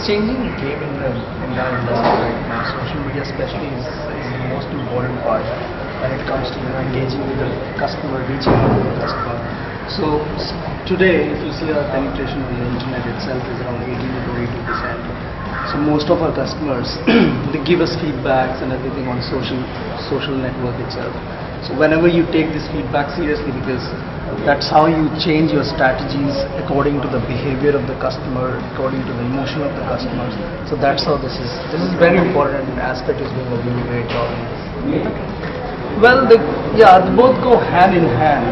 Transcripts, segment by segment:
changing the game in the industry right now. Social media especially is the most important part when it comes to engaging with the customer, reaching out to the customer. So today, if you see our penetration on the internet itself is around 18 to 22%. So most of our customers they give us feedbacks and everything on social network itself. So whenever you take this feedback seriously, because that's how you change your strategies according to the behavior of the customer, according to the emotion of the customers. So that's how this is very important aspect is doing a really great job in this. Well, they both go hand in hand.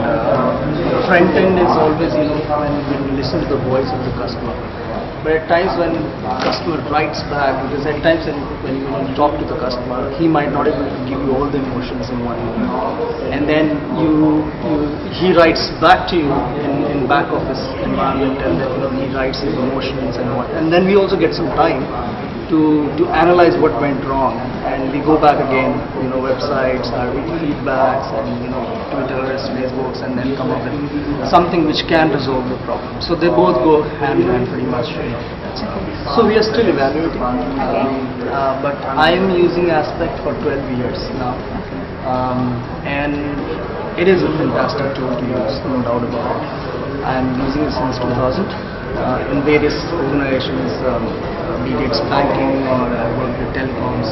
Front end is always, when you listen to the voice of the customer. But at times when the customer writes back, because at times when you talk to the customer, he might not able to give you all the emotions in one email. And then he writes back to you in back office environment, and then he writes his emotions and what. And then we also get some time to analyze what went wrong, and we go back again, websites, our feedbacks, and Twitters, Facebooks, and then come up with something which can resolve the problem. So they both go hand in hand pretty much. So we are still evaluating, but I am using Aspect for 12 years now, and it is a fantastic tool to use, no doubt about it. I am using it since 2000 in various organizations, be it banking or I work with telecoms.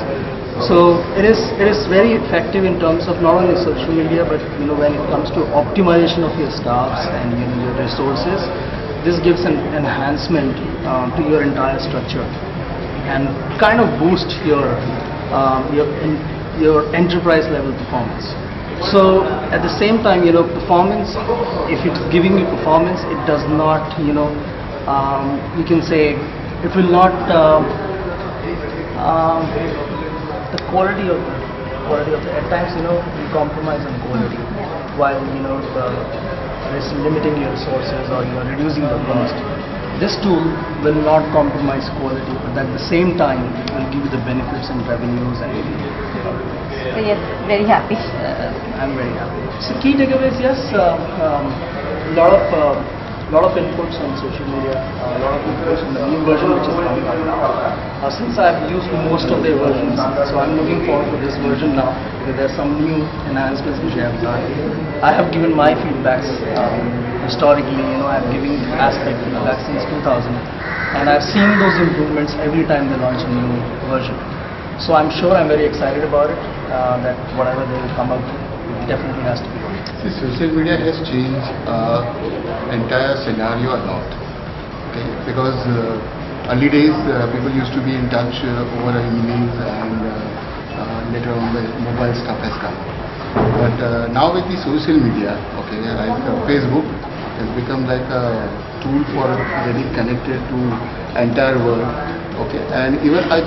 So it is very effective in terms of not only social media, but when it comes to optimization of your staffs and your resources, this gives an enhancement to your entire structure and kind of boost your enterprise level performance. So at the same time, performance, if it's giving you performance, it does not, you can say, it will not the quality of the at times we compromise on quality while limiting your resources or reducing the cost. This tool will not compromise quality, but at the same time it will give you the benefits and revenues and So yes, very happy. I'm very happy. So key takeaways, yes, lot of inputs on social media, a lot of inputs on the new version which is coming up now. Since I've used most of their versions, so I'm looking forward to this version now because there's some new enhancements which I have done. I have given my feedbacks historically, I've given Aspect feedback since 2000, and I've seen those improvements every time they launch a new version. So I'm sure I'm very excited about it, that whatever they will come up with, it definitely has to be good. See, social media has changed entire scenario a lot. Okay? Because early days people used to be in touch over emails and later on the mobile stuff has come. But now with the social media, okay, like Facebook has become like a tool for getting connected to entire world. Okay, and even a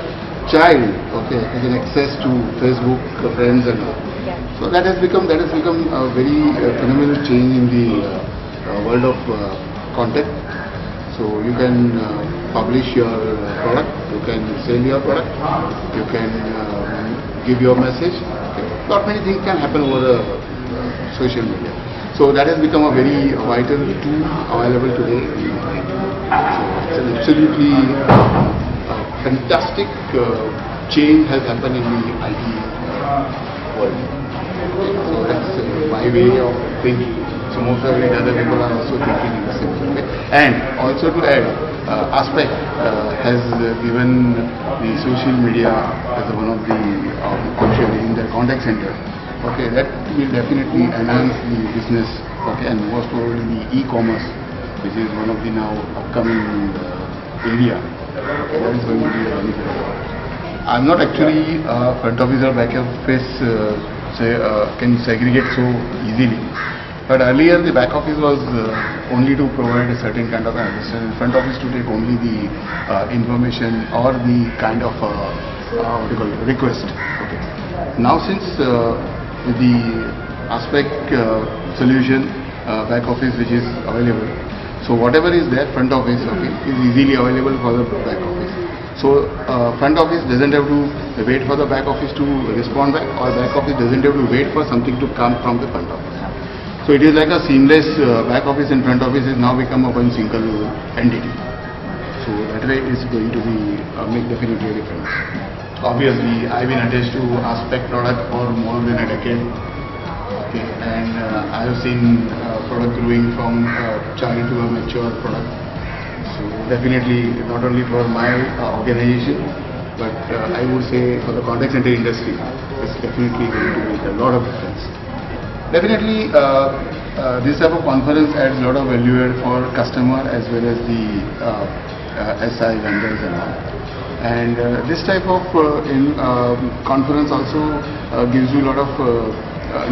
child, okay, has access to Facebook, friends and all. So that has become a very phenomenal change in the world of content. So you can publish your product, you can sell your product, you can give your message. Okay. Not many things can happen over social media. So that has become a very vital tool available today. So it's an absolutely fantastic change has happened in the IT world. Okay, so that's my way of thinking. So most of the other people are also thinking in the same way. And also to add, Aspect has given the social media as one of the option in their contact center. Okay, that will definitely enhance the business. Okay, and most probably the e-commerce, which is one of the now upcoming area. Okay, that is going to be a benefit. I'm not actually front office or back office can segregate so easily. But earlier the back office was only to provide a certain kind of assistance, front office to take only the information or the kind of request. Okay. Now since the Aspect solution back office which is available, so whatever is there front office, okay, is easily available for the back office. So front office doesn't have to wait for the back office to respond back, or back office doesn't have to wait for something to come from the front office. So it is like a seamless back office and front office is now become a one single entity. So that way it's going to be make definitely a difference. Obviously, I've been attached to Aspect product for more than a decade. Okay, and I have seen product growing from child to a mature product. So definitely not only for my organization, but I would say for the contact center industry, it's definitely going to make a lot of difference. Definitely, this type of conference adds a lot of value add for customer as well as the SI vendors and all. And this type of conference also gives you a lot of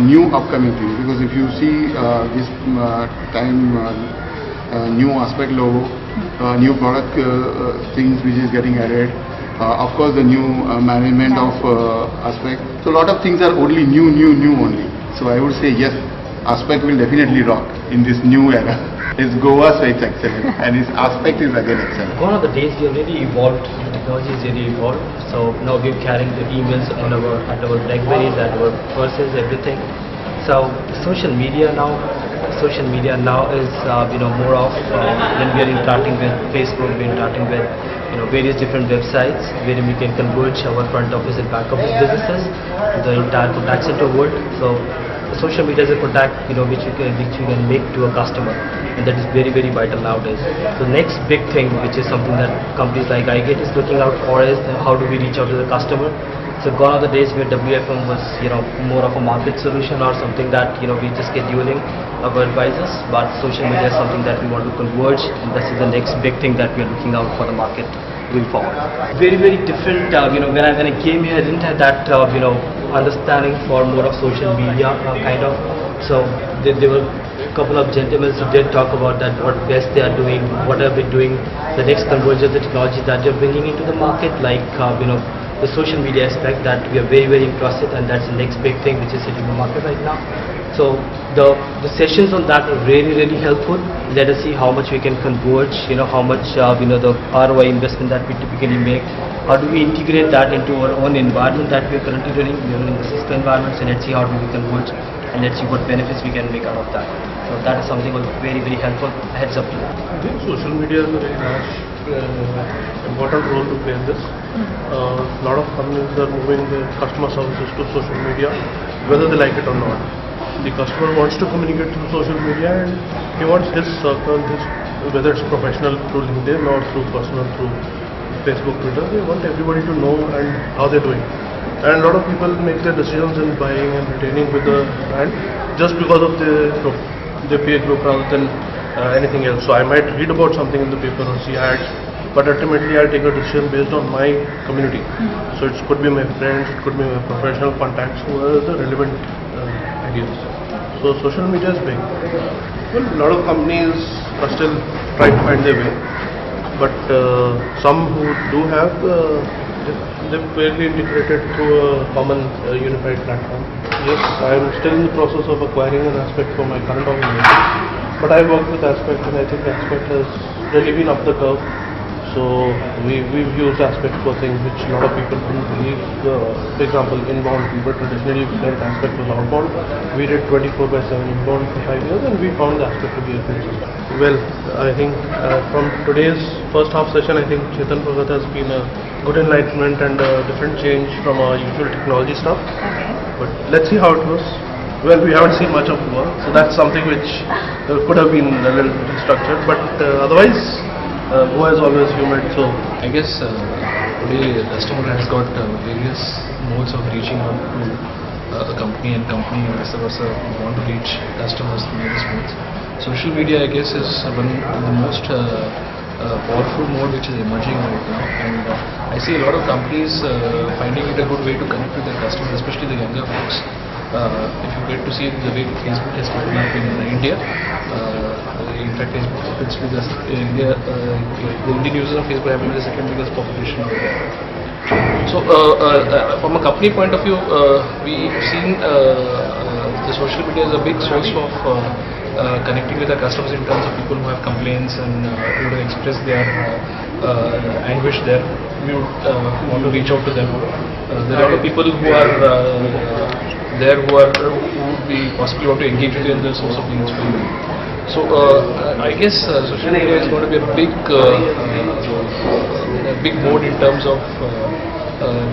new upcoming things, because if you see this time new Aspect logo, new product things which is getting added, of course the new management of Aspect. So a lot of things are only new only. So I would say yes, Aspect will definitely rock in this new era. It's Goa, so it's excellent, and its Aspect is again excellent. Gone are the days we have really evolved. The technology is really evolved. So now we're carrying the emails on at our Blackberries, at our purses, everything. So social media now is more of when we are interacting with Facebook, we're interacting with various different websites wherein we can converge our front office and back office businesses to the entire contact center world. So social media is a contact which you can make to a customer, and that is very vital nowadays. So next big thing, which is something that companies like iGate is looking out for, is how do we reach out to the customer. So gone are the days where WFM was more of a market solution or something that we just scheduling our advisors, but social media is something that we want to converge, and this is the next big thing that we are looking out for the market going forward. Very different. When I came here, I didn't have that understanding for more of social media kind of. So there were a couple of gentlemen who did talk about that, what best they are doing, what have been doing, the next convergence of the technology that they're bringing into the market, like the social media aspect that we are very interested, and that's the next big thing which is hitting the market right now. So the sessions on that are really helpful. Let us see how much we can converge, how much the ROI investment that we typically make. How do we integrate that into our own environment that we are currently running? We are running the Cisco environment, so let's see how do we converge, and let's see what benefits we can make out of that. So that is something very helpful. Heads up to that. I think social media is a very large, important role to play in this. A lot of companies are moving their customer services to social media, whether they like it or not. The customer wants to communicate through social media, and he wants his circle, whether it's professional through LinkedIn or through personal through Facebook, Twitter. They want everybody to know and how they're doing. And a lot of people make their decisions in buying and retaining with the brand just because of their peer group rather than anything else. So I might read about something in the paper or see ads, but ultimately I'll take a decision based on my community. So it could be my friends, it could be my professional contacts who are the relevant ideas. So social media is big. Well, a lot of companies are still trying to find their way, but some who do have, they've fairly integrated through a common unified platform. Yes, I am still in the process of acquiring an Aspect for my current organization, but I worked with Aspect, and I think Aspect has really been up the curve. So we've used Aspect for things which a lot of people didn't believe. For example, inbound, people traditionally felt Aspect was outbound. We did 24/7 inbound for 5 years, and we found Aspect to be a good system. Well, I think from today's first half session, I think Chetan Bhagat has been a good enlightenment and a different change from our usual technology stuff. Okay. But let's see how it goes. Well, we haven't seen much of Goa, so that's something which could have been a little restructured, but otherwise Goa is always humid. So I guess today the customer has got various modes of reaching out to a company, and company vice versa want to reach customers through various modes. Social media, I guess, is one of the most powerful mode which is emerging right now, and I see a lot of companies finding it a good way to connect with their customers, especially the younger folks. If you get to see the way Facebook has grown up in India, in fact, Facebook is India, the Indian users of Facebook have been the second biggest population over there. So, from a company point of view, we've seen the social media as a big source of connecting with our customers in terms of people who have complaints and who express their anguish there. We would want to reach out to them. There are a lot of people who are there who would be possibly want to engage with you in the source of leads for you. So I guess social media is going to be a big mode in terms of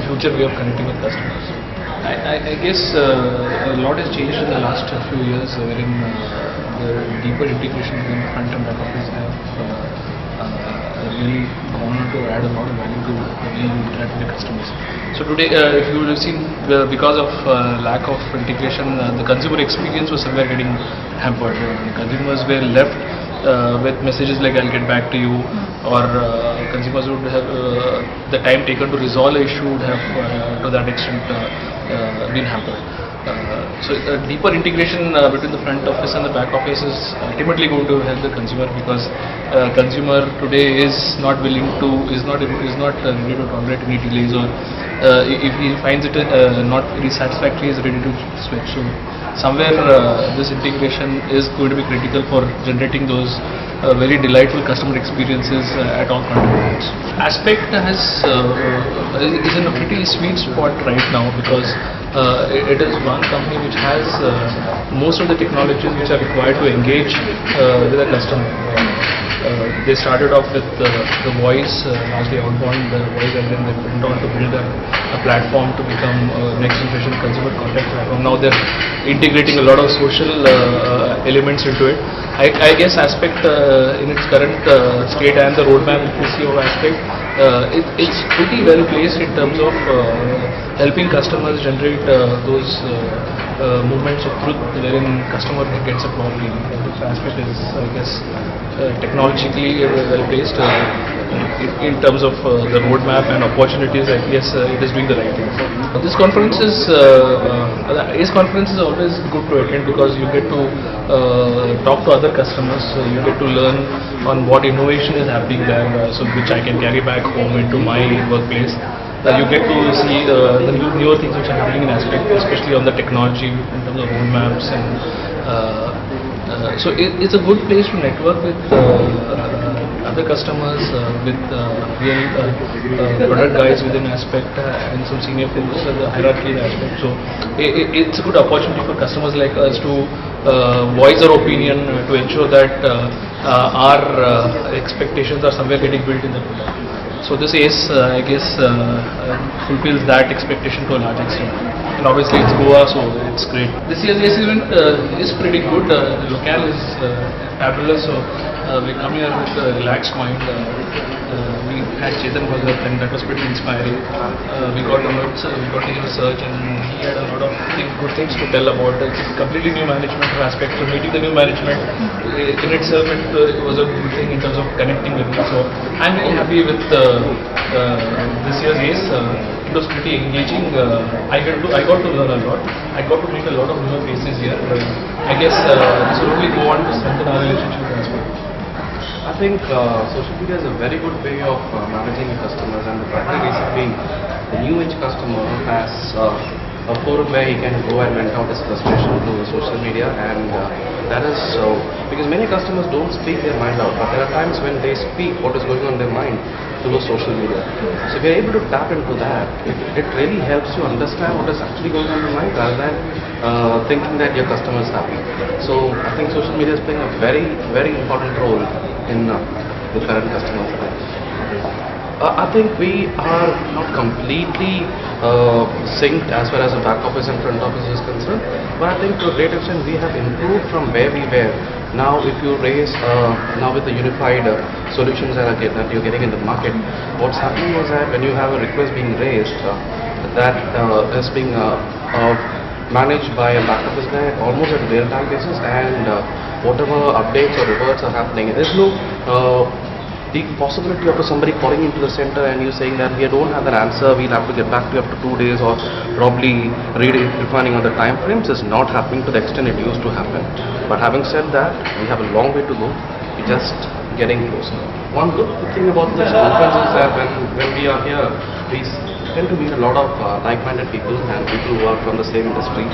future way of connecting with customers. I guess a lot has changed in the last few years, wherein the deeper integration between front and back office have really gone on to add a lot of value to the way you interact with your customers. So today, if you would have seen, because of lack of integration, the consumer experience was somewhere getting hampered. Consumers were left with messages like "I'll get back to you," or consumers would have the time taken to resolve an issue would have to that extent been hampered. So deeper integration between the front office and the back office is ultimately going to help the consumer, because consumer today is not ready to tolerate any delays, or if he finds it not very satisfactory, is ready to switch. So somewhere this integration is going to be critical for generating those very delightful customer experiences at all contact points. Aspect is in a pretty sweet spot right now, because it is one company which has most of the technologies which are required to engage with a customer. They started off with the voice, largely outbound voice, and then they went on to build a platform to become next generation consumer contact platform. Now they're integrating a lot of social elements into it. I guess Aspect in its current state and the roadmap if you see of Aspect, it's pretty well placed in terms of helping customers generate those movements of truth wherein customer gets a problem. Aspect is, I guess, technologically well placed in terms of the roadmap and opportunities. I guess it is doing the right thing. This conference is ACE conference is always good to attend, because you get to talk to other customers. You get to learn on what innovation is happening there, so which I can carry back home into my workplace. You get to see the newer things which are happening in Aspect, especially on the technology in terms of roadmaps, and so it's a good place to network with other customers, with real product guys within Aspect, and some senior folks at the hierarchy in Aspect. So it's a good opportunity for customers like us to voice our opinion, to ensure that our expectations are somewhere getting built in the product. So this ACE, I guess, fulfills that expectation to a large extent. And obviously it's Goa, so it's great. This year's ACE event is pretty good. The locale is fabulous, so we come here with a relaxed mind. We had Chetan Bhagat, and that was pretty inspiring. We got to hear Serge, and he had a lot of good things to tell about it. It's completely new management Aspect, so meeting the new management in itself, it was a good thing in terms of connecting with them. So I'm really happy with this year's ACE. It was pretty engaging. I got to learn a lot. I got to meet a lot of new faces here. I guess this will only go on to strengthen our relationship with Aspect. I think social media is a very good way of managing customers, and the primary reason being the new age customer has a forum where he can go and vent out his frustration to social media, and that is because many customers don't speak their mind out, but there are times when they speak what is going on in their mind through social media. So if you're able to tap into that, it really helps you understand what is actually going on in your mind, rather than thinking that your customer is happy. So I think social media is playing a very, very important role in the current customer life. I think we are not completely synced as far as the back office and front office is concerned, but I think to a great extent we have improved from where we were. Now if you raise, now with the unified solutions that you're getting in the market, what's happening was that when you have a request being raised, that is being managed by a back office guy almost at a real-time basis, and whatever updates or reverts are happening, there's no the possibility of somebody calling into the center and you saying that we don't have that answer, we'll have to get back to you after 2 days, or probably redefining on the time frames, is not happening to the extent it used to happen. But having said that, we have a long way to go. We're just getting closer. One good thing about this conference is that when we are here, we tend to meet a lot of like-minded people and people who are from the same industry.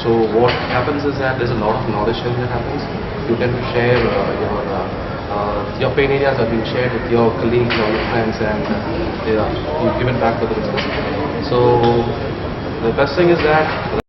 So what happens is that there's a lot of knowledge sharing that happens. You tend to share your pain areas are being shared with your colleagues or your friends, and you give it back to the business. So the best thing is that